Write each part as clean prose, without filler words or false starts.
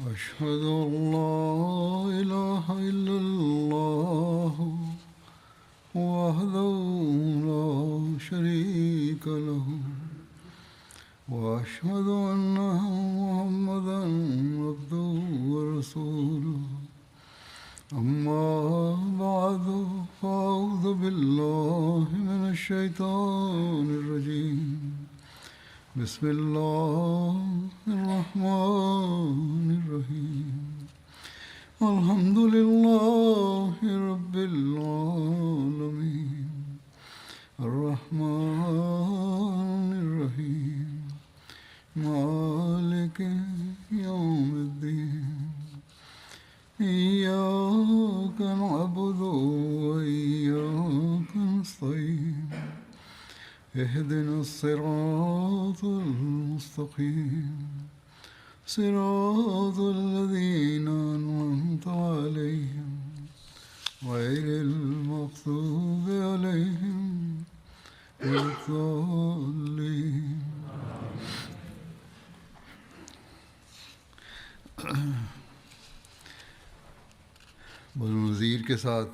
أشهد أن لا إله إلا الله وحده لا شريك له وأشهد أن محمدا عبده ورسوله أما بعد فأعوذ بالله من الشيطان الرجيم بسم الله الرحمن الرحيم الحمد لله رب العالمين الرحمن الرحيم مالك يوم الدين إياك نعبد وإياك نستعين اهدنا الصراط المستقيم صراط الذين أنعمت عليهم غير المغضوب عليهم ولا الضالين. बनु नज़ीर के साथ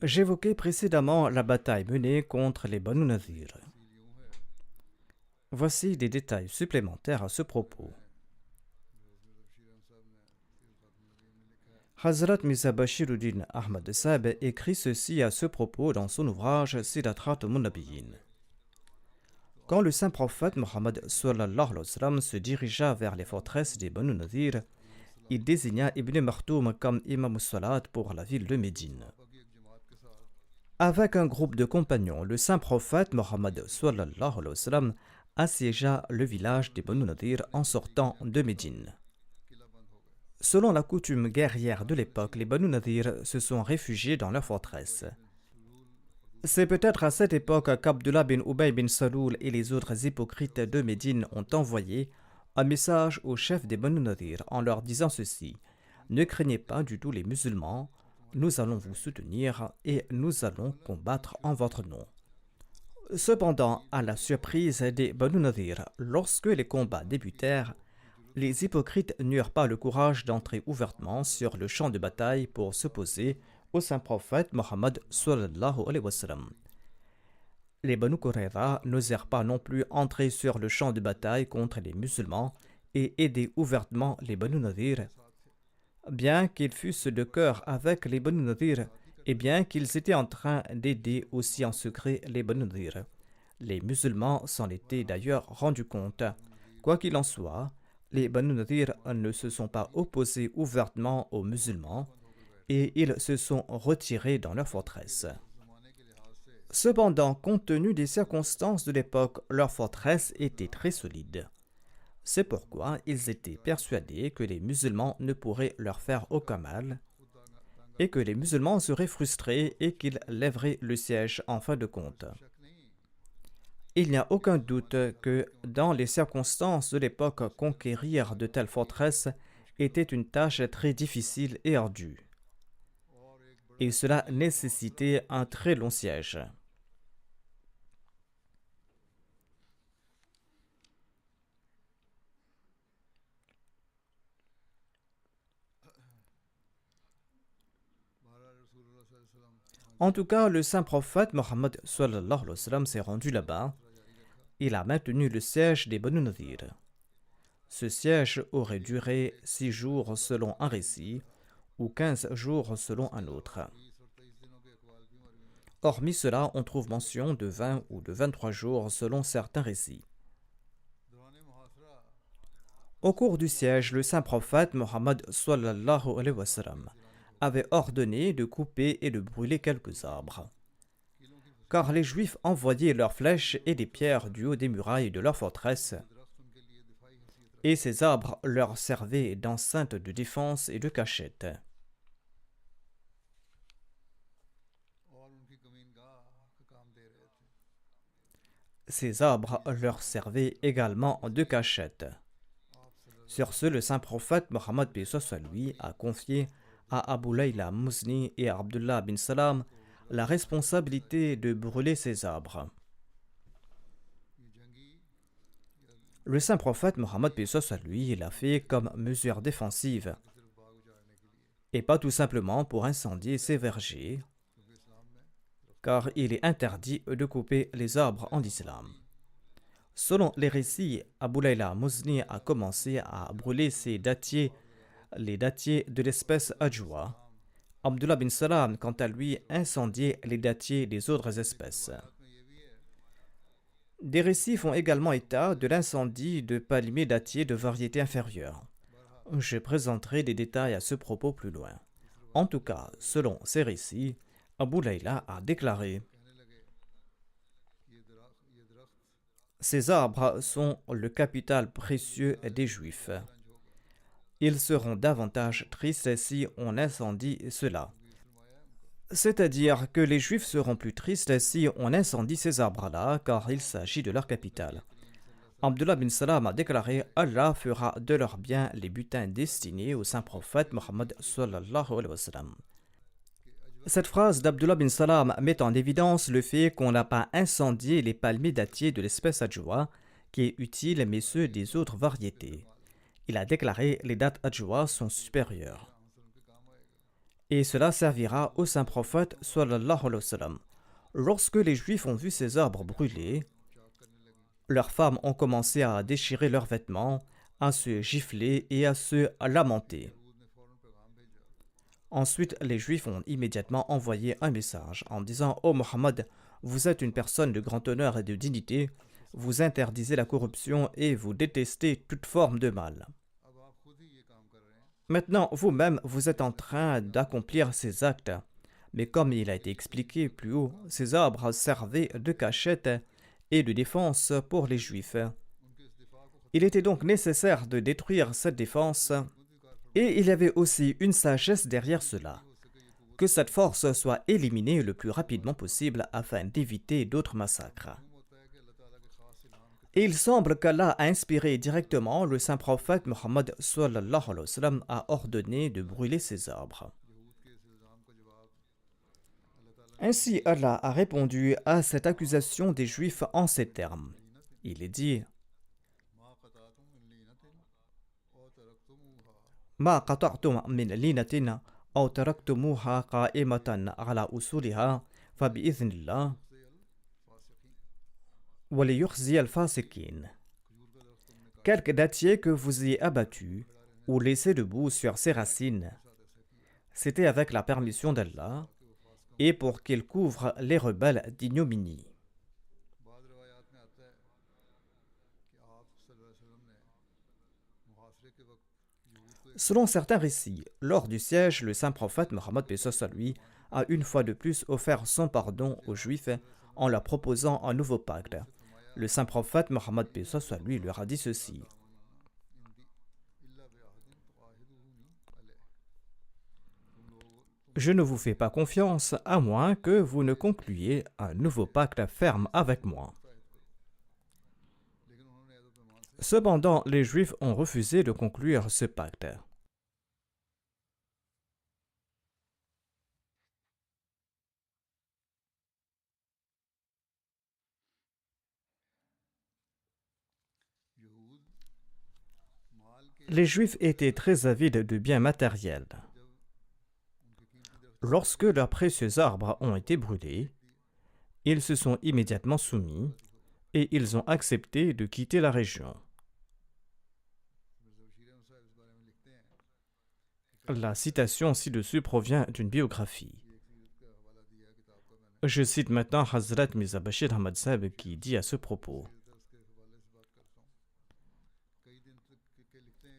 J'évoquais précédemment la bataille menée contre les Banu Nadir. Voici des détails supplémentaires à ce propos. Hazrat Mirza Bashiruddin Ahmad Sahib écrit ceci à ce propos dans son ouvrage Sirat Munabiyin. Quand le saint prophète Mohammed sallallahu alayhi wa sallam se dirigea vers les forteresses des Banu Nadir, il désigna Ibn Maktoum comme imam salat pour la ville de Médine. Avec un groupe de compagnons, le saint prophète Mohammed sallallahu alayhi wa sallam assiégea le village des Banu Nadir en sortant de Médine. Selon la coutume guerrière de l'époque, les Banu Nadir se sont réfugiés dans leur forteresse. C'est peut-être à cette époque qu'Abdullah bin Ubay bin Saloul et les autres hypocrites de Médine ont envoyé un message au chef des Banu Nadir en leur disant ceci: ne craignez pas du tout les musulmans, nous allons vous soutenir et nous allons combattre en votre nom. Cependant, à la surprise des Banu Nadir, lorsque les combats débutèrent, les hypocrites n'eurent pas le courage d'entrer ouvertement sur le champ de bataille pour s'opposer au saint prophète Mohammed sallallahu alayhi wa sallam. Les Banu Qurayza n'osèrent pas non plus entrer sur le champ de bataille contre les musulmans et aider ouvertement les Banu Nadir, bien qu'ils fussent de cœur avec les Banu Nadir et bien qu'ils étaient en train d'aider aussi en secret les Banu Nadir. Les musulmans s'en étaient d'ailleurs rendus compte. Quoi qu'il en soit, les Banu Nadir ne se sont pas opposés ouvertement aux musulmans et ils se sont retirés dans leur forteresse. Cependant, compte tenu des circonstances de l'époque, leur forteresse était très solide. C'est pourquoi ils étaient persuadés que les musulmans ne pourraient leur faire aucun mal et que les musulmans seraient frustrés et qu'ils lèveraient le siège en fin de compte. Il n'y a aucun doute que, dans les circonstances de l'époque, conquérir de telles forteresses était une tâche très difficile et ardue. Et cela nécessitait un très long siège. En tout cas, le saint prophète Mohammed sallallahu alayhi wa sallam s'est rendu là-bas. Il a maintenu le siège des Banu Nadir. Ce siège aurait duré 6 jours selon un récit ou 15 jours selon un autre. Hormis cela, on trouve mention de 20 ou de 23 jours selon certains récits. Au cours du siège, le saint prophète Mohammed sallallahu alayhi wa sallam avait ordonné de couper et de brûler quelques arbres, car les Juifs envoyaient leurs flèches et des pierres du haut des murailles de leur forteresse, et ces arbres leur servaient d'enceinte de défense et de cachette. Ces arbres leur servaient également de cachette. Sur ce, le saint prophète Mohammed lui a confié à Abu Layla Muzni et à Abdullah bin Salam la responsabilité de brûler ces arbres. Le saint prophète Mohammed paix soit lui l'a fait comme mesure défensive et pas tout simplement pour incendier ses vergers, car il est interdit de couper les arbres en islam. Selon les récits, Abu Layla Muzni a commencé à brûler les dattiers de l'espèce Ajwa. Abdullah bin Salam, quant à lui, incendiait les dattiers des autres espèces. Des récits font également état de l'incendie de palmiers dattiers de variété inférieure. Je présenterai des détails à ce propos plus loin. En tout cas, selon ces récits, Abu Layla a déclaré: ces arbres sont le capital précieux des Juifs. Ils seront davantage tristes si on incendie cela. C'est-à-dire que les Juifs seront plus tristes si on incendie ces arbres-là, car il s'agit de leur capital. Abdullah bin Salam a déclaré: Allah fera de leurs biens les butins destinés au saint prophète Mohammed sallallahu alayhi wa sallam. Cette phrase d'Abdullah bin Salam met en évidence le fait qu'on n'a pas incendié les palmiers dattiers de l'espèce Ajwa, qui est utile, mais ceux des autres variétés. Il a déclaré: les dattes Ajwa sont supérieures. Et cela servira au saint prophète sallallahu alayhi wa sallam. Lorsque les Juifs ont vu ces arbres brûlés, leurs femmes ont commencé à déchirer leurs vêtements, à se gifler et à se lamenter. Ensuite, les Juifs ont immédiatement envoyé un message en disant: ô Mohammed, vous êtes une personne de grand honneur et de dignité, vous interdisez la corruption et vous détestez toute forme de mal. Maintenant, vous-même, vous êtes en train d'accomplir ces actes. Mais comme il a été expliqué plus haut, ces arbres servaient de cachette et de défense pour les Juifs. Il était donc nécessaire de détruire cette défense, et il y avait aussi une sagesse derrière cela, que cette force soit éliminée le plus rapidement possible afin d'éviter d'autres massacres. Et il semble qu'Allah a inspiré directement le saint prophète Mohammed sallallahu alayhi wa sallam à ordonner de brûler ces arbres. Ainsi, Allah a répondu à cette accusation des Juifs en ces termes. Il est dit: Ma qata'tum min linatin aw taraktumuha qa'imatan ala usuliha fa bi'idhnillah wa liyukhzi al-fasiqin. Quelque dattier que vous ayez abattu ou laissé debout sur ses racines, c'était avec la permission d'Allah et pour qu'il couvre les rebelles d'ignominie. Selon certains récits, lors du siège, le saint prophète Mohammed paix soit sur lui a une fois de plus offert son pardon aux Juifs en leur proposant un nouveau pacte. Le saint prophète Mohammed paix soit sur lui leur a dit ceci: je ne vous fais pas confiance à moins que vous ne concluiez un nouveau pacte ferme avec moi. Cependant, les Juifs ont refusé de conclure ce pacte. Les Juifs étaient très avides de biens matériels. Lorsque leurs précieux arbres ont été brûlés, ils se sont immédiatement soumis et ils ont accepté de quitter la région. La citation ci-dessus provient d'une biographie. Je cite maintenant Hazrat Mirza Bashir Ahmad Sahib qui dit à ce propos.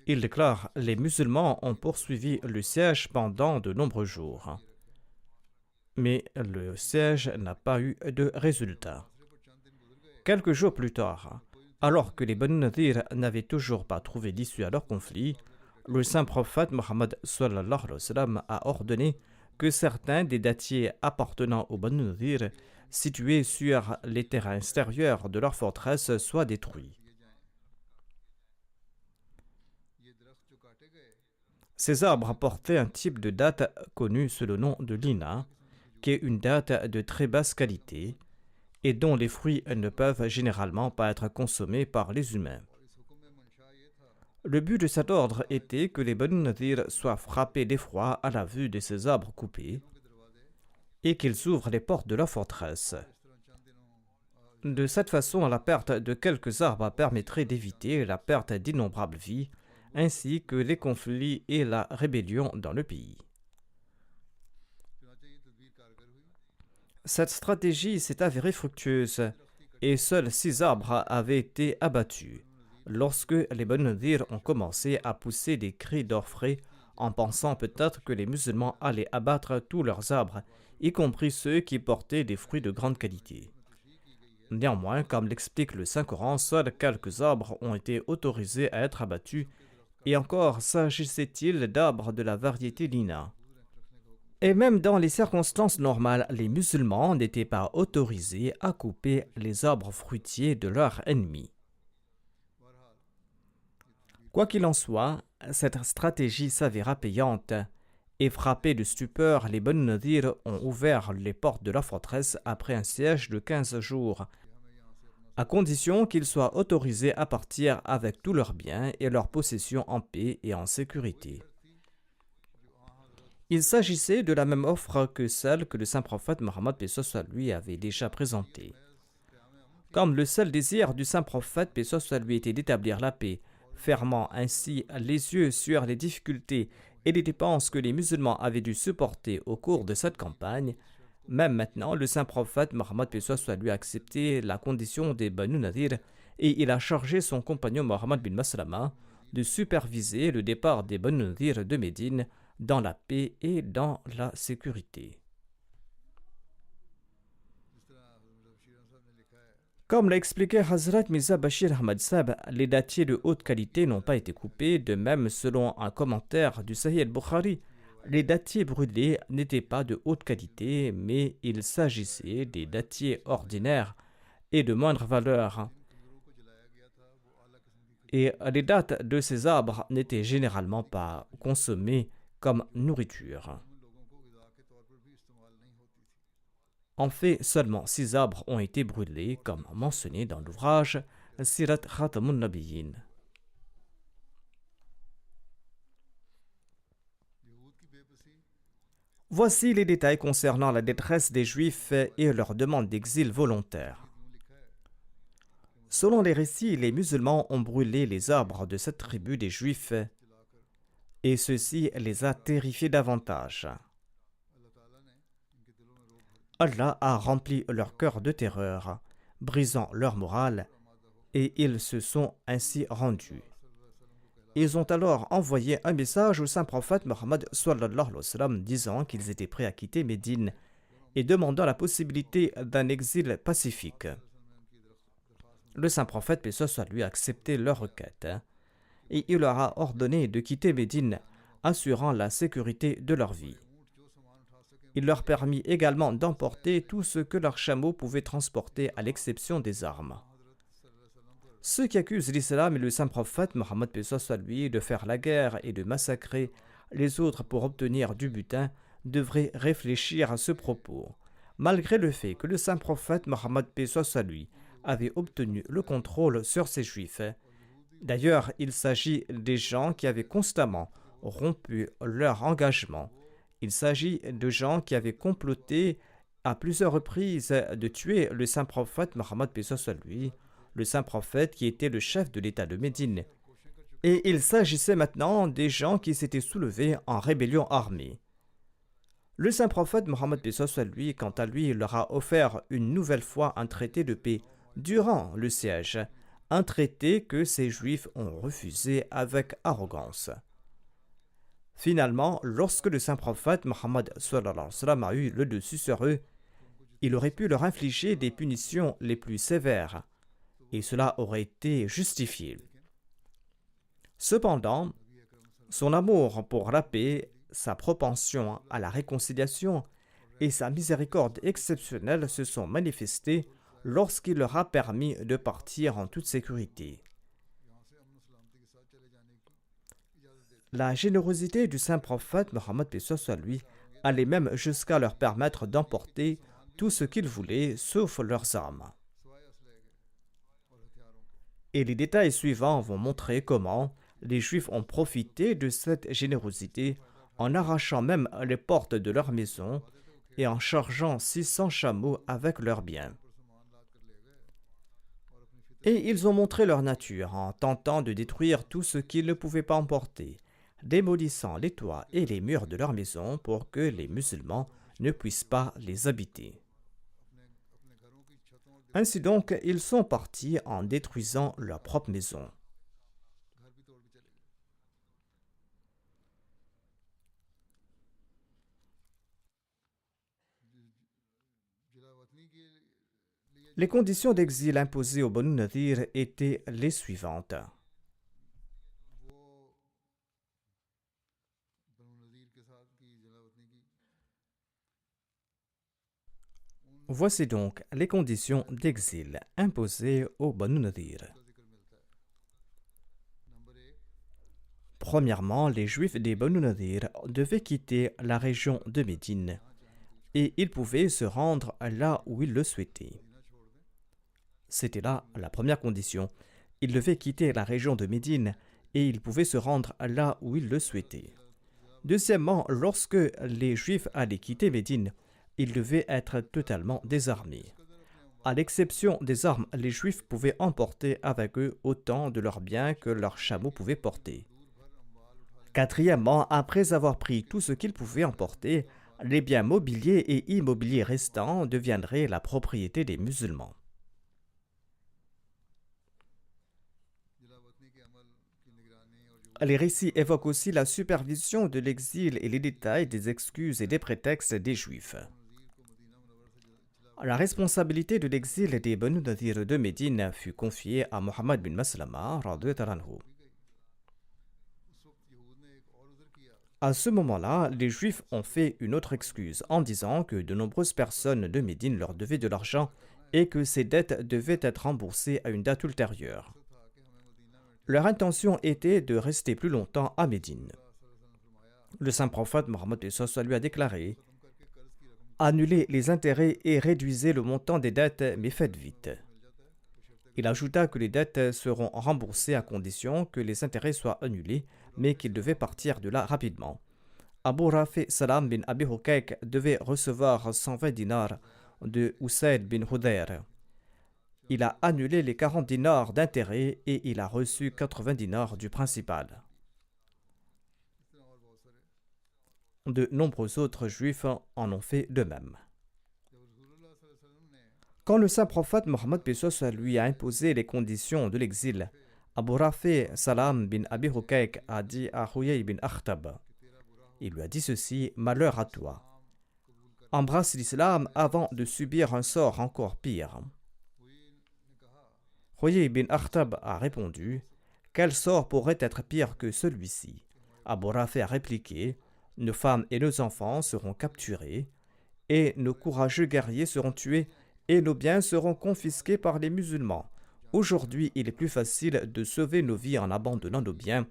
Il déclare: les musulmans ont poursuivi le siège pendant de nombreux jours. Mais le siège n'a pas eu de résultat. Quelques jours plus tard, alors que les Banu Nadir n'avaient toujours pas trouvé d'issue à leur conflit, le saint prophète Mohammed sallallahu alayhi wa sallam a ordonné que certains des dattiers appartenant aux Banu Nadir, situés sur les terrains extérieurs de leur forteresse, soient détruits. Ces arbres portaient un type de datte connu sous le nom de lina, qui est une datte de très basse qualité et dont les fruits ne peuvent généralement pas être consommés par les humains. Le but de cet ordre était que les Banu Nadir soient frappés d'effroi à la vue de ces arbres coupés et qu'ils ouvrent les portes de la forteresse. De cette façon, la perte de quelques arbres permettrait d'éviter la perte d'innombrables vies, ainsi que les conflits et la rébellion dans le pays. Cette stratégie s'est avérée fructueuse et seuls 6 arbres avaient été abattus lorsque les Banu Nadir ont commencé à pousser des cris d'orfraie en pensant peut-être que les musulmans allaient abattre tous leurs arbres, y compris ceux qui portaient des fruits de grande qualité. Néanmoins, comme l'explique le Saint-Coran, seuls quelques arbres ont été autorisés à être abattus, et encore s'agissait-il d'arbres de la variété Lina. Et même dans les circonstances normales, les musulmans n'étaient pas autorisés à couper les arbres fruitiers de leurs ennemis. Quoi qu'il en soit, cette stratégie s'avéra payante, et frappés de stupeur, les Banu Nadir ont ouvert les portes de la forteresse après un siège de 15 jours, à condition qu'ils soient autorisés à partir avec tous leurs biens et leurs possessions en paix et en sécurité. Il s'agissait de la même offre que celle que le saint prophète Mohammed paix soit lui avait déjà présentée. Comme le seul désir du saint prophète paix soit lui était d'établir la paix, fermant ainsi les yeux sur les difficultés et les dépenses que les musulmans avaient dû supporter au cours de cette campagne, même maintenant le saint prophète Mohammed paix soit lui a accepté la condition des Banu Nadir et il a chargé son compagnon Mohammed bin Maslama de superviser le départ des Banu Nadir de Médine dans la paix et dans la sécurité. Comme l'a expliqué Hazrat Mirza Bashir Ahmad Sab, les dattiers de haute qualité n'ont pas été coupés. De même, selon un commentaire du Sahih al-Bukhari, les dattiers brûlés n'étaient pas de haute qualité, mais il s'agissait des dattiers ordinaires et de moindre valeur. Et les dattes de ces arbres n'étaient généralement pas consommées comme nourriture. En fait, seulement 6 arbres ont été brûlés, comme mentionné dans l'ouvrage Sirat Khatamun Nabiyyin. Voici les détails concernant la détresse des Juifs et leur demande d'exil volontaire. Selon les récits, les musulmans ont brûlé les arbres de cette tribu des Juifs et ceci les a terrifiés davantage. Allah a rempli leur cœur de terreur, brisant leur morale, et ils se sont ainsi rendus. Ils ont alors envoyé un message au saint prophète Mohammed sallallahu alayhi wa sallam disant qu'ils étaient prêts à quitter Médine et demandant la possibilité d'un exil pacifique. Le saint prophète, paix soit lui, a accepté leur requête et il leur a ordonné de quitter Médine, assurant la sécurité de leur vie. Il leur permit également d'emporter tout ce que leurs chameaux pouvaient transporter à l'exception des armes. Ceux qui accusent l'islam et le saint prophète Mohammed paix soit lui de faire la guerre et de massacrer les autres pour obtenir du butin devraient réfléchir à ce propos, malgré le fait que le saint prophète Mohammed paix soit lui avait obtenu le contrôle sur ces juifs. D'ailleurs, il s'agit des gens qui avaient constamment rompu leur engagement. Il s'agit de gens qui avaient comploté à plusieurs reprises de tuer le saint prophète Mohammed paix soit lui, le saint prophète qui était le chef de l'État de Médine. Et il s'agissait maintenant des gens qui s'étaient soulevés en rébellion armée. Le saint prophète Mohammed paix soit lui, quant à lui, leur a offert une nouvelle fois un traité de paix durant le siège, un traité que ces juifs ont refusé avec arrogance. Finalement, lorsque le saint prophète Mohammed sallallahu alayhi wa sallam a eu le dessus sur eux, il aurait pu leur infliger des punitions les plus sévères, et cela aurait été justifié. Cependant, son amour pour la paix, sa propension à la réconciliation et sa miséricorde exceptionnelle se sont manifestés lorsqu'il leur a permis de partir en toute sécurité. La générosité du saint prophète Mohammed paix soit lui allait même jusqu'à leur permettre d'emporter tout ce qu'ils voulaient sauf leurs armes. Et les détails suivants vont montrer comment les Juifs ont profité de cette générosité en arrachant même les portes de leur maison et en chargeant 600 chameaux avec leurs biens. Et ils ont montré leur nature en tentant de détruire tout ce qu'ils ne pouvaient pas emporter, démolissant les toits et les murs de leur maison pour que les musulmans ne puissent pas les habiter. Ainsi donc, ils sont partis en détruisant leur propre maison. Les conditions d'exil imposées au Banu Nadir étaient les suivantes. Voici donc les conditions d'exil imposées au Banu Nadir. Premièrement, les Juifs des Banu Nadir devaient quitter la région de Médine et ils pouvaient se rendre là où ils le souhaitaient. C'était là la première condition. Ils devaient quitter la région de Médine et ils pouvaient se rendre là où ils le souhaitaient. Deuxièmement, lorsque les Juifs allaient quitter Médine, ils devaient être totalement désarmés. À l'exception des armes, les Juifs pouvaient emporter avec eux autant de leurs biens que leurs chameaux pouvaient porter. Quatrièmement, après avoir pris tout ce qu'ils pouvaient emporter, les biens mobiliers et immobiliers restants deviendraient la propriété des musulmans. Les récits évoquent aussi la supervision de l'exil et les détails des excuses et des prétextes des Juifs. La responsabilité de l'exil des Banu Nadir de Médine fut confiée à Mohammed bin Maslama radhiyallahu anhu. À ce moment-là, les Juifs ont fait une autre excuse en disant que de nombreuses personnes de Médine leur devaient de l'argent et que ces dettes devaient être remboursées à une date ultérieure. Leur intention était de rester plus longtemps à Médine. Le saint prophète Mohammed lui a déclaré « Annulez les intérêts et réduisez le montant des dettes, mais faites vite. » Il ajouta que les dettes seront remboursées à condition que les intérêts soient annulés, mais qu'ils devaient partir de là rapidement. Abu Rafi Salam bin Abi Hukayk devait recevoir 120 dinars de Usaid bin Hudayr. Il a annulé les 40 dinars d'intérêt et il a reçu 80 dinars du principal. De nombreux autres juifs en ont fait de même. Quand le saint prophète Mohammed lui a imposé les conditions de l'exil, Abu Rafi Salam bin Abi Hukayk a dit à Huyay bin Akhtab, il lui a dit ceci, malheur à toi. Embrasse l'islam avant de subir un sort encore pire. Huyay bin Akhtab a répondu, quel sort pourrait être pire que celui-ci? Abu Rafi a répliqué, nos femmes et nos enfants seront capturés, et nos courageux guerriers seront tués, et nos biens seront confisqués par les musulmans. Aujourd'hui, il est plus facile de sauver nos vies en abandonnant nos biens.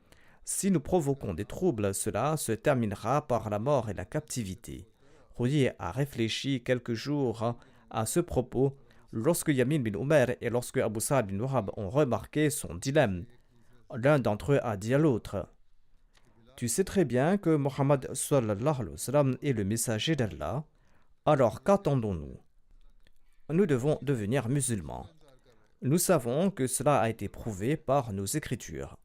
Si nous provoquons des troubles, cela se terminera par la mort et la captivité. Huyay a réfléchi quelques jours à ce propos lorsque Yamin bin Umayr et lorsque Abu Sa'd bin Wahab ont remarqué son dilemme. L'un d'entre eux a dit à l'autre, « Tu sais très bien que Mohammed sallallahu alayhi wa sallam est le messager d'Allah, alors qu'attendons-nous? Nous devons devenir musulmans. Nous savons que cela a été prouvé par nos écritures.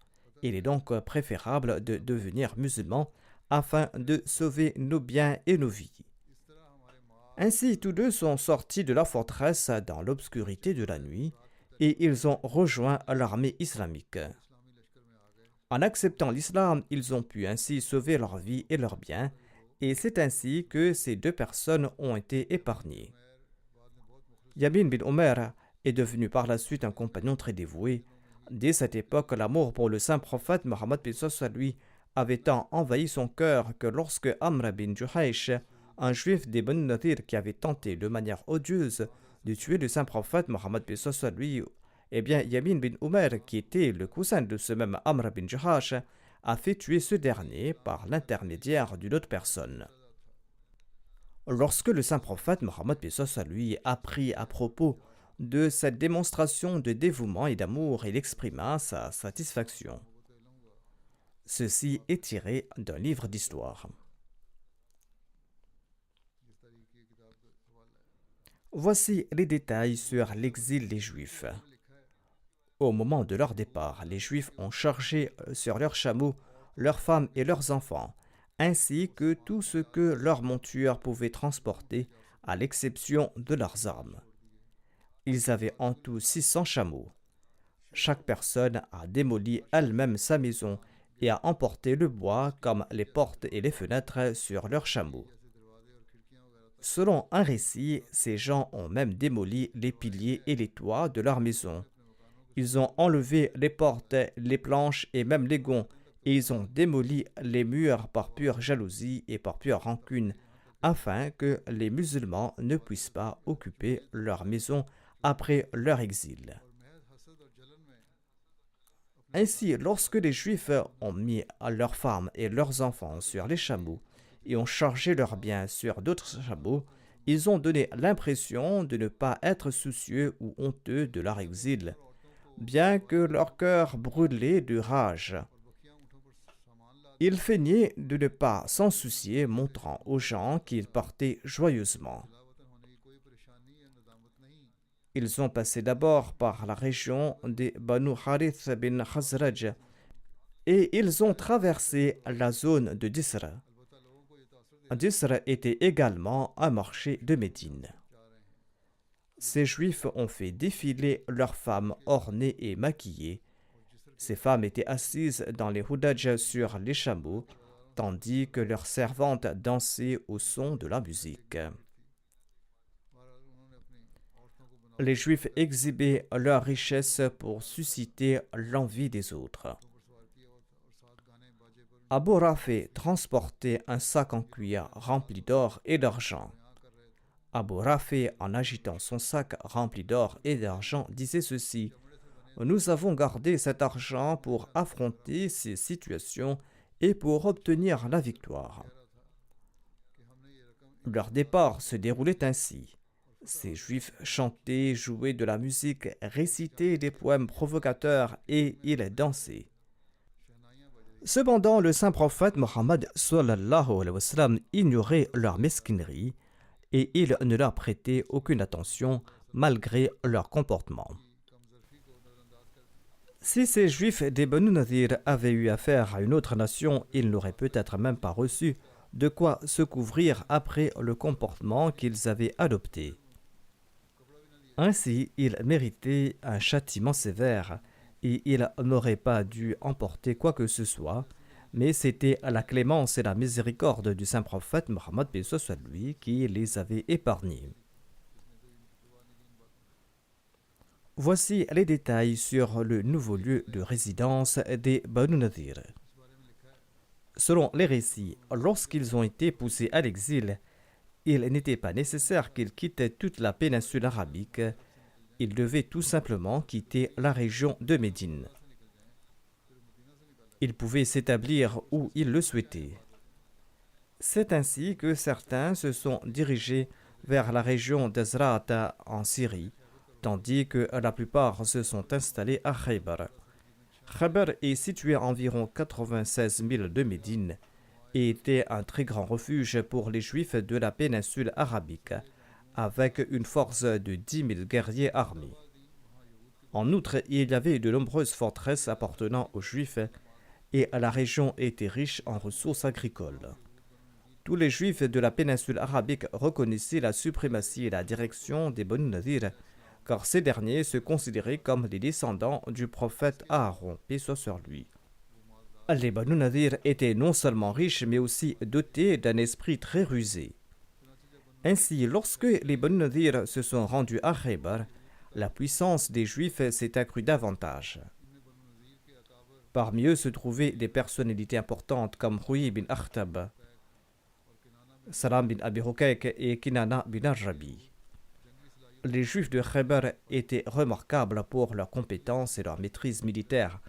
Il est donc préférable de devenir musulmans afin de sauver nos biens et nos vies. » Ainsi, tous deux sont sortis de la forteresse dans l'obscurité de la nuit et ils ont rejoint l'armée islamique. En acceptant l'islam, ils ont pu ainsi sauver leur vie et leurs biens, et c'est ainsi que ces deux personnes ont été épargnées. Yamin bin Umayr est devenu par la suite un compagnon très dévoué. Dès cette époque, l'amour pour le saint prophète Mohammed lui avait tant envahi son cœur que lorsque Amr bin Juhaysh, un juif des Banu Nadir qui avait tenté de manière odieuse de tuer le saint prophète Mohammed lui, eh bien Yamin bin Umayr, qui était le cousin de ce même Amr bin Juhaysh, a fait tuer ce dernier par l'intermédiaire d'une autre personne. Lorsque le saint prophète Mohammed lui apprit à propos de cette démonstration de dévouement et d'amour, il exprima sa satisfaction. Ceci est tiré d'un livre d'histoire. Voici les détails sur l'exil des Juifs. Au moment de leur départ, les Juifs ont chargé sur leurs chameaux leurs femmes et leurs enfants, ainsi que tout ce que leur monture pouvait transporter, à l'exception de leurs armes. Ils avaient en tout 600 chameaux. Chaque personne a démoli elle-même sa maison et a emporté le bois comme les portes et les fenêtres sur leurs chameaux. Selon un récit, ces gens ont même démoli les piliers et les toits de leur maison. Ils ont enlevé les portes, les planches et même les gonds, et ils ont démoli les murs par pure jalousie et par pure rancune, afin que les musulmans ne puissent pas occuper leur maison après leur exil. Ainsi, lorsque les Juifs ont mis leurs femmes et leurs enfants sur les chameaux et ont chargé leurs biens sur d'autres chameaux, ils ont donné l'impression de ne pas être soucieux ou honteux de leur exil, bien que leur cœur brûlait de rage. Ils feignaient de ne pas s'en soucier, montrant aux gens qu'ils partaient joyeusement. Ils ont passé d'abord par la région des Banu Harith bin Khazraj et ils ont traversé la zone de Disr. Disr était également un marché de Médine. Ces Juifs ont fait défiler leurs femmes ornées et maquillées. Ces femmes étaient assises dans les hudaj sur les chameaux, tandis que leurs servantes dansaient au son de la musique. Les Juifs exhibaient leur richesse pour susciter l'envie des autres. Abu Rafi transportait un sac en cuir rempli d'or et d'argent. Abu Rafi, en agitant son sac rempli d'or et d'argent, disait ceci: « Nous avons gardé cet argent pour affronter ces situations et pour obtenir la victoire. » Leur départ se déroulait ainsi. Ces Juifs chantaient, jouaient de la musique, récitaient des poèmes provocateurs et ils dansaient. Cependant, le saint prophète Mohammed sallallahu alayhi wa sallam ignorait leur mesquinerie et il ne leur prêtait aucune attention malgré leur comportement. Si ces Juifs des Banu Nadir avaient eu affaire à une autre nation, ils n'auraient peut-être même pas reçu de quoi se couvrir après le comportement qu'ils avaient adopté. Ainsi, ils méritaient un châtiment sévère et ils n'auraient pas dû emporter quoi que ce soit, mais c'était la clémence et la miséricorde du saint prophète Mohammed paix soit lui qui les avait épargnés. Voici les détails sur le nouveau lieu de résidence des Banu Nadir. Selon les récits, lorsqu'ils ont été poussés à l'exil, il n'était pas nécessaire qu'ils quittent toute la péninsule arabique. Ils devaient tout simplement quitter la région de Médine. Ils pouvaient s'établir où ils le souhaitaient. C'est ainsi que certains se sont dirigés vers la région d'Azra'at en Syrie, tandis que la plupart se sont installés à Khaybar. Khaybar est situé à environ 96 000 de Médine et était un très grand refuge pour les Juifs de la péninsule arabique, avec une force de 10 000 guerriers armés. En outre, il y avait de nombreuses forteresses appartenant aux Juifs et la région était riche en ressources agricoles. Tous les Juifs de la péninsule arabique reconnaissaient la suprématie et la direction des Banu Nadir, car ces derniers se considéraient comme les descendants du prophète Aaron, paix soit sur lui. Les Banu Nadir étaient non seulement riches, mais aussi dotés d'un esprit très rusé. Ainsi, lorsque les Banu Nadir se sont rendus à Khaybar, la puissance des Juifs s'est accrue davantage. Parmi eux se trouvaient des personnalités importantes comme Huyy bin Akhtab, Salam bin Abi Hukayk et Kinana bin Arabi. Les Juifs de Khaybar étaient remarquables pour leurs compétences et leur maîtrise militaire,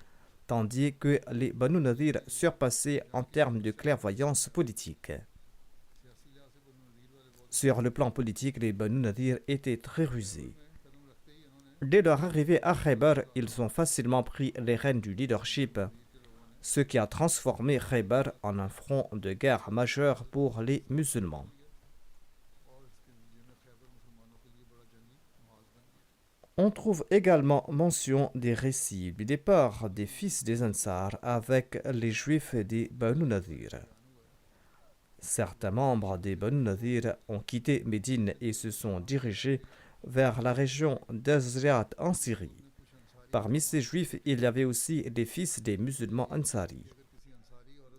tandis que les Banu Nadir surpassaient en termes de clairvoyance politique. Sur le plan politique, les Banu Nadir étaient très rusés. Dès leur arrivée à Khaybar, ils ont facilement pris les rênes du leadership. ce qui a transformé Khaybar en un front de guerre majeur pour les musulmans. On trouve également mention des récits du départ des fils des Ansar avec les juifs des Banu Nadir. Certains membres des Banu Nadir ont quitté Médine et se sont dirigés vers la région d'Azriat en Syrie. Parmi ces juifs, il y avait aussi des fils des musulmans Ansari.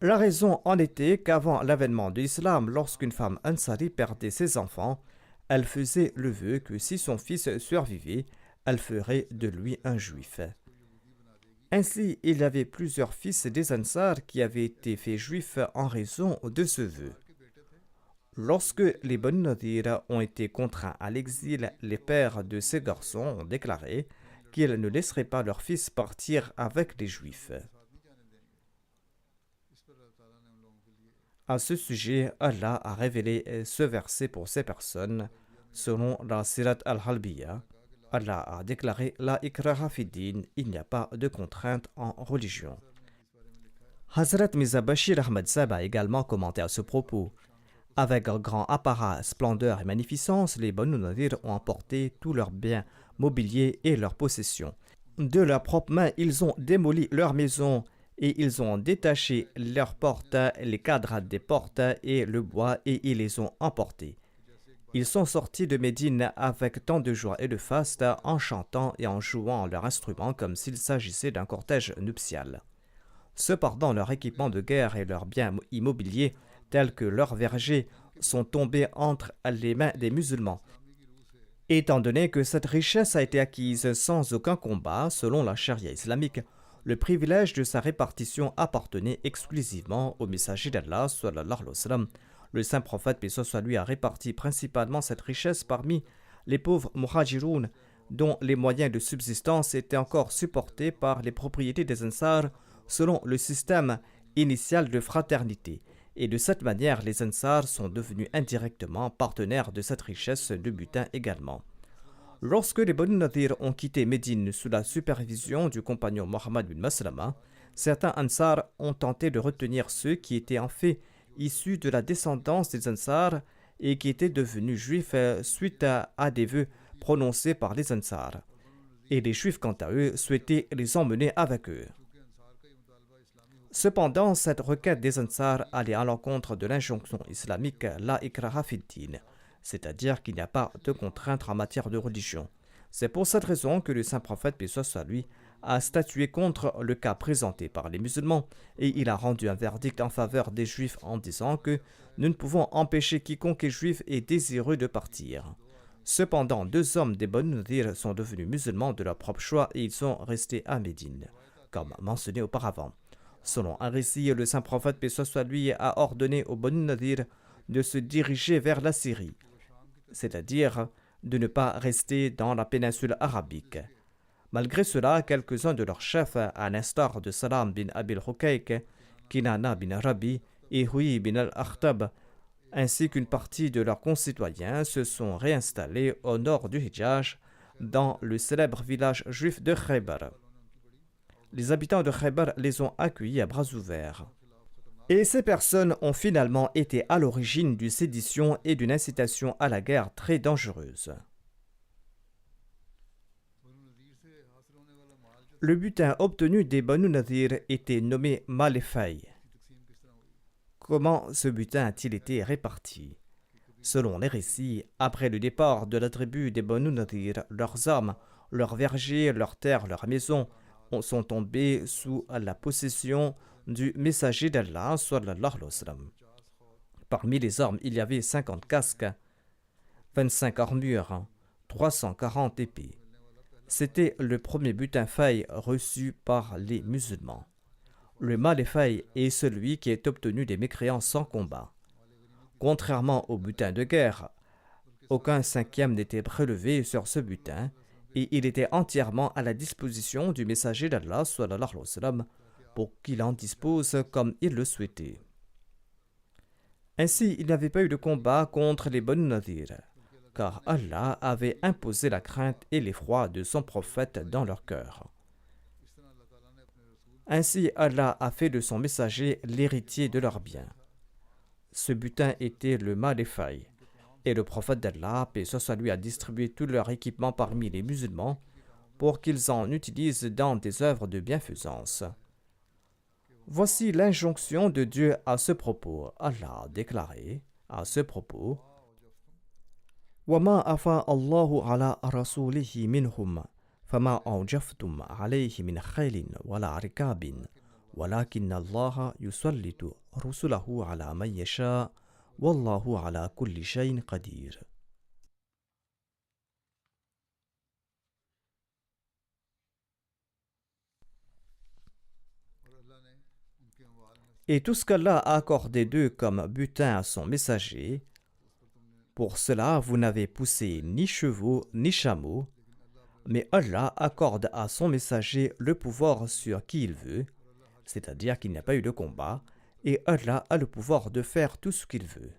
La raison en était qu'avant l'avènement de l'islam, lorsqu'une femme Ansari perdait ses enfants, elle faisait le vœu que si son fils survivait, elle ferait de lui un juif. Ainsi, il y avait plusieurs fils des Ansar qui avaient été faits juifs en raison de ce vœu. Lorsque les Banu Nadir ont été contraints à l'exil, les pères de ces garçons ont déclaré qu'ils ne laisseraient pas leurs fils partir avec les Juifs. À ce sujet, Allah a révélé ce verset pour ces personnes. Selon la Sirat al-Halbiya, Allah a déclaré La ikraha fi din, il n'y a pas de contrainte en religion. Hazrat Mirza Bashir Ahmad Sahib a également commenté à ce propos. Avec un grand apparat, splendeur et magnificence, les Banu Nadir ont emporté tous leurs biens mobiliers et leurs possessions. De leurs propres mains, ils ont démoli leurs maisons et ils ont détaché leurs portes, les cadres des portes et le bois et ils les ont emportés. Ils sont sortis de Médine avec tant de joie et de faste en chantant et en jouant leurs instruments comme s'il s'agissait d'un cortège nuptial. Cependant, leur équipement de guerre et leurs biens immobiliers, tels que leurs vergers, sont tombés entre les mains des musulmans. Étant donné que cette richesse a été acquise sans aucun combat, selon la charia islamique, le privilège de sa répartition appartenait exclusivement au messager d'Allah, sallallahu alayhi wa sallam. Le saint prophète, paix soit lui, a réparti principalement cette richesse parmi les pauvres muhajiroun, dont les moyens de subsistance étaient encore supportés par les propriétés des Ansar selon le système initial de fraternité. Et de cette manière, les Ansar sont devenus indirectement partenaires de cette richesse de butin également. Lorsque les Banu Nadir ont quitté Médine sous la supervision du compagnon Mohammed bin Maslama, certains Ansar ont tenté de retenir ceux qui étaient en fait issus de la descendance des Ansar et qui étaient devenus juifs suite à des vœux prononcés par les Ansar. Et les juifs, quant à eux, souhaitaient les emmener avec eux. Cependant, cette requête des Ansar allait à l'encontre de l'injonction islamique La ikraha fi din, c'est-à-dire qu'il n'y a pas de contrainte en matière de religion. C'est pour cette raison que le saint prophète, paix soit lui, a statué contre le cas présenté par les musulmans et il a rendu un verdict en faveur des juifs en disant que nous ne pouvons empêcher quiconque est juif et désireux de partir. Cependant, 2 hommes des Banu Nadir sont devenus musulmans de leur propre choix et ils sont restés à Médine, comme mentionné auparavant. Selon un récit, le saint prophète, paix soit lui, a ordonné aux Banu Nadir de se diriger vers la Syrie, c'est-à-dire de ne pas rester dans la péninsule arabique. Malgré cela, quelques-uns de leurs chefs, à l'instar de Salam bin Abil Hukayk, Kinana bin Rabi et Hui bin al-Akhtab, ainsi qu'une partie de leurs concitoyens, se sont réinstallés au nord du Hijaz, dans le célèbre village juif de Khaybar. Les habitants de Khaybar les ont accueillis à bras ouverts. Et ces personnes ont finalement été à l'origine d'une sédition et d'une incitation à la guerre très dangereuse. Le butin obtenu des Banu Nadir était nommé Mal-e-Fay. Comment ce butin a-t-il été réparti? Selon les récits, après le départ de la tribu des Banu Nadir, leurs armes, leurs vergers, leurs terres, leurs maisons sont tombés sous la possession du messager d'Allah, sallallahu alayhi wa sallam. Parmi les armes, il y avait 50 casques, 25 armures, 340 épées. C'était le premier butin faille reçu par les musulmans. Le mal-e-faille est celui qui est obtenu des mécréants sans combat. Contrairement au butin de guerre, aucun cinquième n'était prélevé sur ce butin et il était entièrement à la disposition du messager d'Allah, sallallahu alayhi wa sallam, pour qu'il en dispose comme il le souhaitait. Ainsi, il n'y avait pas eu de combat contre les Banu Nadir, car Allah avait imposé la crainte et l'effroi de son prophète dans leur cœur. Ainsi, Allah a fait de son messager l'héritier de leurs biens. Ce butin était le mât des failles. Et le prophète d'Allah, paix soit lui, a distribué tout leur équipement parmi les musulmans pour qu'ils en utilisent dans des œuvres de bienfaisance. Voici l'injonction de Dieu à ce propos. Allah a déclaré à ce propos: وَمَا أَفَاءَ اللَّهُ عَلَى رَسُولِهِ مِنْهُمْ فَمَا أَوْجَفْتُمْ عَلَيْهِ مِنْ خَيْلٍ وَلَا رِكَابٍ وَلَكِنَّ اللَّهَ يُسَلِّطُ رُسُلَهُ عَلَى مَن يَشَاءُ وَاللَّهُ عَلَى كُلِّ شَيْءٍ قَدِيرٌ. Et tout ce qu'Allah a accordé d'eux comme butin à son messager, pour cela vous n'avez poussé ni chevaux ni chameaux, mais Allah accorde à son messager le pouvoir sur qui il veut, c'est-à-dire qu'il n'y a pas eu de combat, et Allah a le pouvoir de faire tout ce qu'il veut.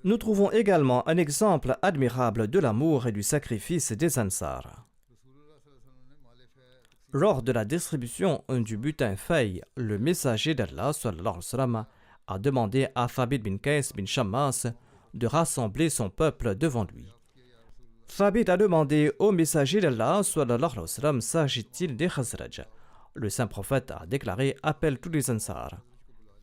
Nous trouvons également un exemple admirable de l'amour et du sacrifice des Ansar. Lors de la distribution du butin fay, le messager d'Allah sallallahu alayhi wa sallam, a demandé à Thabit bin Qais bin Shammas de rassembler son peuple devant lui. Thabit a demandé au messager d'Allah sallallahu alayhi wa sallam: s'agit-il des Khazraj? Le saint prophète a déclaré: appelle tous les Ansar.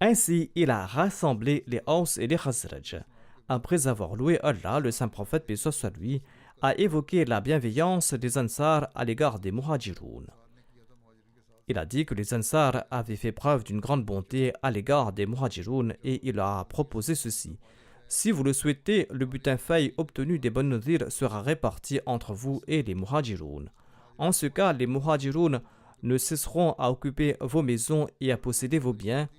Ainsi, il a rassemblé les Aws et les Khazraj. Après avoir loué Allah, le saint prophète, paix soit lui, a évoqué la bienveillance des Ansar à l'égard des Muhajiroun. Il a dit que les Ansar avaient fait preuve d'une grande bonté à l'égard des Muhajiroun et il a proposé ceci: si vous le souhaitez, le butin fay obtenu des Banu Nadir sera réparti entre vous et les Muhajiroun. En ce cas, les Muhajiroun ne cesseront à occuper vos maisons et à posséder vos biens.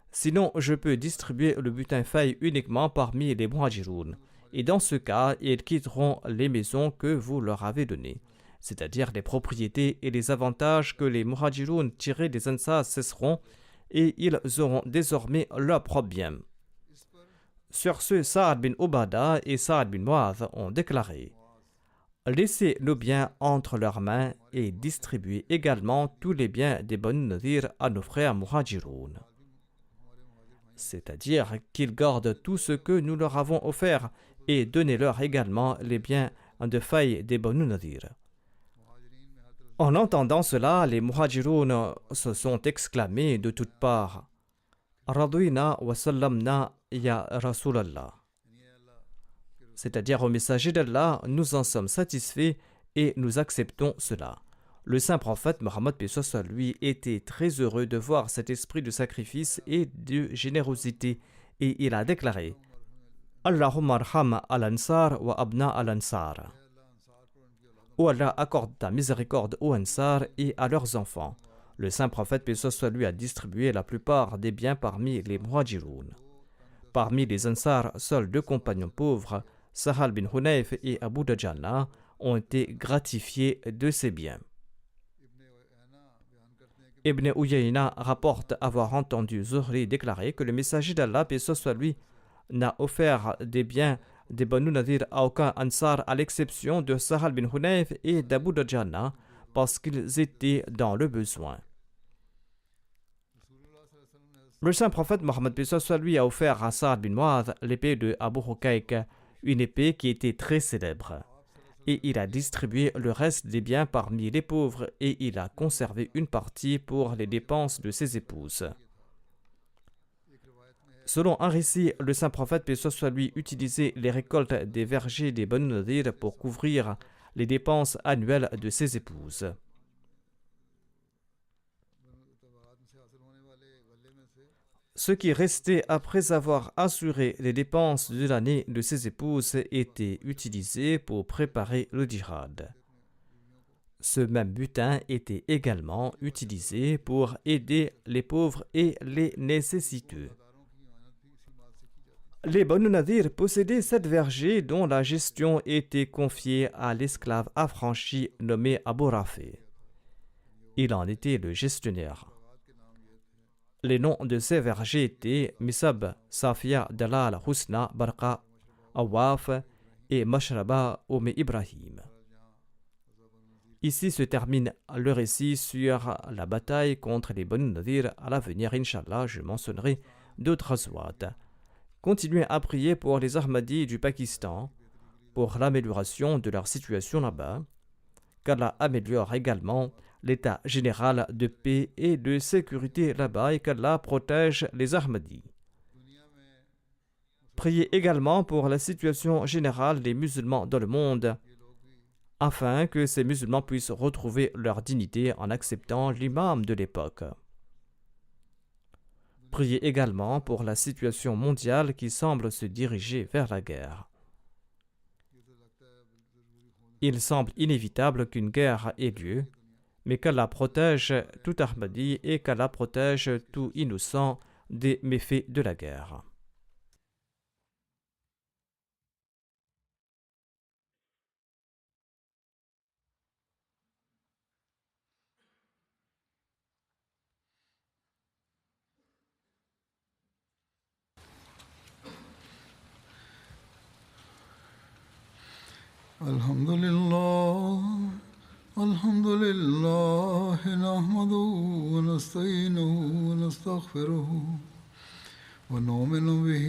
Sinon, je peux distribuer le butin fay uniquement parmi les Muhajiroun. Et dans ce cas, ils quitteront les maisons que vous leur avez données, c'est-à-dire les propriétés et les avantages que les Muhajiroun tirés des Ansar cesseront et ils auront désormais leurs propres biens. Sur ce, Sa'ad bin Ubada et Sa'ad bin Mu'adh ont déclaré: laissez nos biens entre leurs mains et distribuez également tous les biens des Banu Nadir à nos frères Muhajiroun. C'est-à-dire qu'ils gardent tout ce que nous leur avons offert et donnez-leur également les biens de fay des Banu Nadir. En entendant cela, les Muhajiroun se sont exclamés de toutes parts: Radouina wa sallamna ya Rasulallah. C'est-à-dire au messager d'Allah, nous en sommes satisfaits et nous acceptons cela. Le saint prophète Mohammed paix soit lui était très heureux de voir cet esprit de sacrifice et de générosité et il a déclaré: Allahumma arham al-ansar wa abna al-ansar. Ô Allah, accorde ta miséricorde aux Ansar et à leurs enfants. Le saint prophète paix soit lui a distribué la plupart des biens parmi les Muhajiroun. Parmi les Ansar, seuls 2 compagnons pauvres, Sahal bin Hunayf et Abu Dajana, ont été gratifiés de ces biens. Ibn Uyayna rapporte avoir entendu Zuhri déclarer que le messager d'Allah, paix soit lui, n'a offert des biens des Banu Nadir à aucun Ansar à l'exception de Sahal bin Hunayf et d'Abu Dajana parce qu'ils étaient dans le besoin. Le saint prophète Mohammed paix soit lui a offert à Sa'ad bin Mu'adh l'épée de Abu Hukayk, une épée qui était très célèbre. Et il a distribué le reste des biens parmi les pauvres et il a conservé une partie pour les dépenses de ses épouses. Selon un récit, le saint prophète paix soit lui utilisait les récoltes des vergers des Banu Nadir pour couvrir les dépenses annuelles de ses épouses. Ce qui restait après avoir assuré les dépenses de l'année de ses épouses était utilisé pour préparer le djihad. Ce même butin était également utilisé pour aider les pauvres et les nécessiteux. Les Banu Nadir possédaient 7 vergers dont la gestion était confiée à l'esclave affranchi nommé Abu Rafi. Il en était le gestionnaire. Les noms de ces vergers étaient Misab, Safia, Dalal, Husna, Barqa, Awaf et Mashraba Ibrahim. Ici se termine le récit sur la bataille contre les Banu Nadir. À l'avenir, Inch'Allah, je mentionnerai d'autres aswats. Continuez à prier pour les Ahmadis du Pakistan, pour l'amélioration de leur situation là-bas, qu'Allah améliore également l'état général de paix et de sécurité là-bas et qu'Allah protège les Ahmadis. Priez également pour la situation générale des musulmans dans le monde, afin que ces musulmans puissent retrouver leur dignité en acceptant l'imam de l'époque. Priez également pour la situation mondiale qui semble se diriger vers la guerre. Il semble inévitable qu'une guerre ait lieu, mais qu'Allah protège tout Ahmadi et qu'Allah protège tout innocent des méfaits de la guerre. الحمد لله نحمده ونستعينه ونستغفره ونؤمن به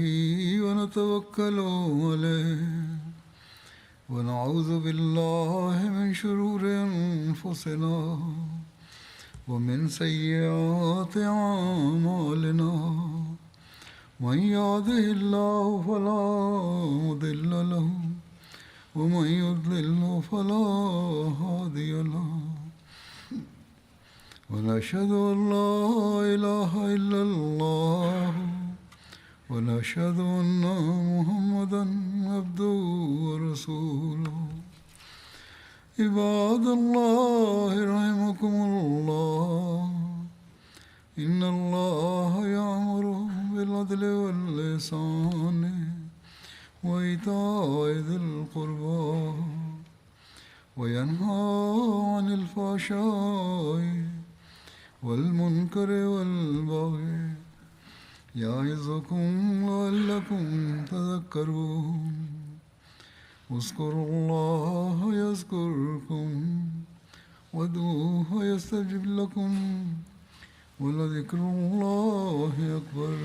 ونتوكل عليه ونعوذ بالله من شرور أنفسنا ومن سيئات أعمالنا من يهده الله فلا مضل له ومن يضلل فلا هادي له ونشهد أن لا إله إلا الله ونشهد أن محمدا عبده ورسوله عباد الله رحمكم الله إن الله يأمر بالعدل والإحسان وإيتاء ذي القربى وينهى عن الفحشاء والمنكر والبغي يعظكم لعلكم تذكرون اذكروا الله يذكركم وادعوه يستجب لكم ولذكر الله أكبر